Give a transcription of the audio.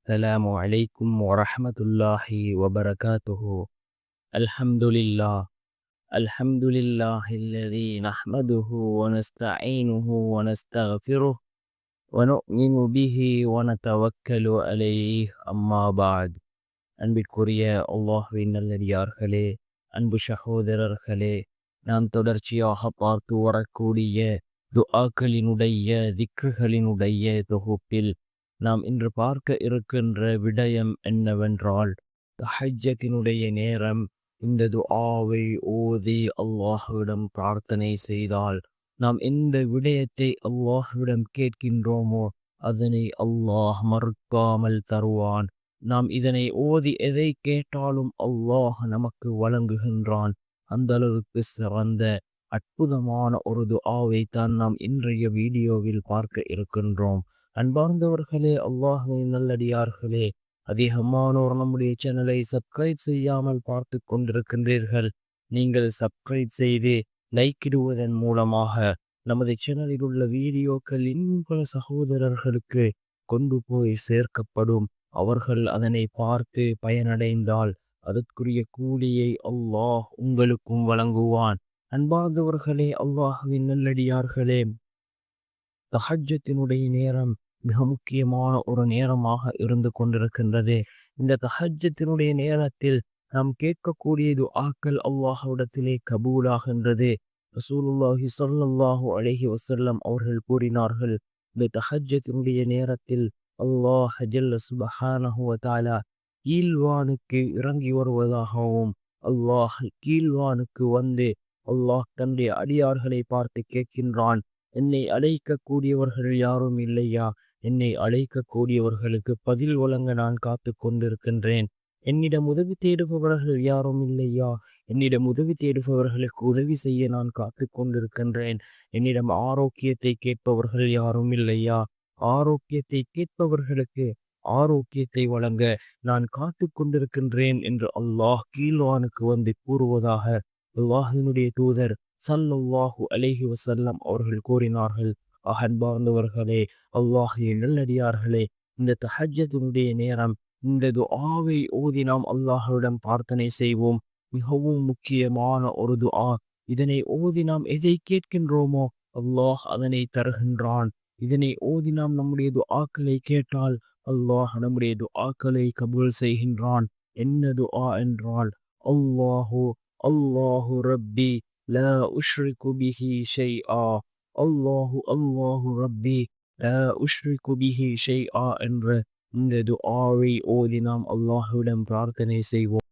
السلام عليكم ورحمة الله وبركاته. الحمد لله. الحمد لله الذي نحمده ونستعينه ونستغفره ونؤمن به ونتوكل عليه. أما بعد. அன்பிற்குரிய அல்லாஹ்வின் நல்லடியார்களே, அன்பு சகோதரர்களே, நாம் தொடர்ச்சியாக பார்த்து வரக்கூடிய துஆக்களினுடைய திக்ருகளினுடைய தொகுப்பில் நாம் இன்று பார்க்க இருக்கின்ற விடயம் என்னவென்றால், தஹஜ்ஜத்தினுடைய நேரம் இந்த துஆவை ஓதி அல்லாஹ்விடம் பிரார்த்தனை செய்தால் நாம் எந்த விடயத்தை அல்லாஹ்விடம் கேட்கின்றோமோ அதனை அல்லாஹ் மறுக்காமல் தருவான். நாம் இதனை ஓதி எதை கேட்டாலும் அல்லாஹ் நமக்கு வழங்குகின்றான். அந்த அளவுக்கு சிறந்த அற்புதமான ஒரு துஆவை தான் நாம் இன்றைய வீடியோவில் பார்க்க இருக்கின்றோம். அன்பார்ந்தவர்களே, அல்லாஹ்வின் நல்லடியார்களே, அதிகமானோர் நம்முடைய சேனலை சப்ஸ்கிரைப் செய்யாமல் பார்த்து கொண்டிருக்கின்றீர்கள். நீங்கள் சப்ஸ்கிரைப் செய்து லைக்கிடுவதன் மூலமாக நமது சேனலில் உள்ள வீடியோக்கள் இன்னும் பல சகோதரர்களுக்கு கொண்டு போய் சேர்க்கப்படும். அவர்கள் அதனை பார்த்து பயனடைந்தால் அதற்குரிய கூலியை அல்லாஹ் உங்களுக்கும் வழங்குவான். அன்பார்ந்தவர்களே, அல்லாஹ்வின் நல்லடியார்களே, தஹஜ்ஜத்தினுடைய நேரம் மிக முக்கியமான ஒரு நேரமாக இருந்து கொண்டிருக்கின்றது. இந்த தஹஜ்ஜத்தினுடைய நேரத்தில் நாம் கேட்கக்கூடிய துஆக்கள் அல்லாஹ்விடத்திலே கபூலாகின்றது. ரசூலுல்லாஹி ஸல்லல்லாஹு அலைஹி வஸல்லம் அவர்கள் கூறினார்கள், இந்த தஹஜ்ஜத்தினுடைய நேரத்தில் அல்லாஹ் ஜல்ல சுப்ஹானஹு வ தஆலா கீழ்வானுக்கு இறங்கி வருவதாகவும், அல்லாஹ் கீழ்வானுக்கு வந்து அல்லாஹ் தன்னுடைய அடியார்களை பார்த்து கேட்கின்றான், என்னை அழைக்கக்கூடியவர்கள் யாரும் இல்லையா? என்னை அழைக்கக்கூடியவர்களுக்கு பதில் வழங்க நான் காத்து கொண்டிருக்கின்றேன். என்னிடம் உதவி தேடுபவர்கள் யாரும் இல்லையா? என்னிடம் உதவி தேடுபவர்களுக்கு உதவி செய்ய நான் காத்து கொண்டிருக்கின்றேன். என்னிடம் ஆரோக்கியத்தை கேட்பவர்கள் யாரும் இல்லையா? ஆரோக்கியத்தை கேட்பவர்களுக்கு ஆரோக்கியத்தை வழங்க நான் காத்து கொண்டிருக்கின்றேன் என்று அல்லாஹ் கீழ்வானுக்கு வந்து கூறுவதாக அல்லாஹினுடைய தூதர் ஸல்லல்லாஹு அலைஹி வஸல்லம் அவர்கள் கூறினார்கள். அன்பார்ந்தவர்களே, அல்லாஹ்வின் நல்லடியார்களே, இந்த தஹஜ்ஜத்தினுடைய நேரம் இந்த துஆவை ஓதி நாம் அல்லாஹ்விடம் பிரார்த்தனை செய்வோம். மிகவும் முக்கியமான ஒரு துஆ. இதனை ஓதி நாம் எதை கேட்கின்றோமோ அல்லாஹ் அதனை தருகின்றான். இதனை ஓதி நாம் நம்முடைய துஆக்களை கேட்டால் அல்லாஹ் நம்முடைய துஆக்களை கபூல் செய்கின்றான். என்ன துஆ என்றால், அல்லாஹு அல்லாஹு ரப்பி லா உஷ்ரிகு பிஹி ஷைஆ. அல்லாஹு அல்லாஹு ரப்பி லா உஷ்ரிகு பிஹி ஷைஆ என்ற இந்த துஆவை ஓதி நாம் அல்லாஹ்விடம் பிரார்த்தனை செய்வோம்.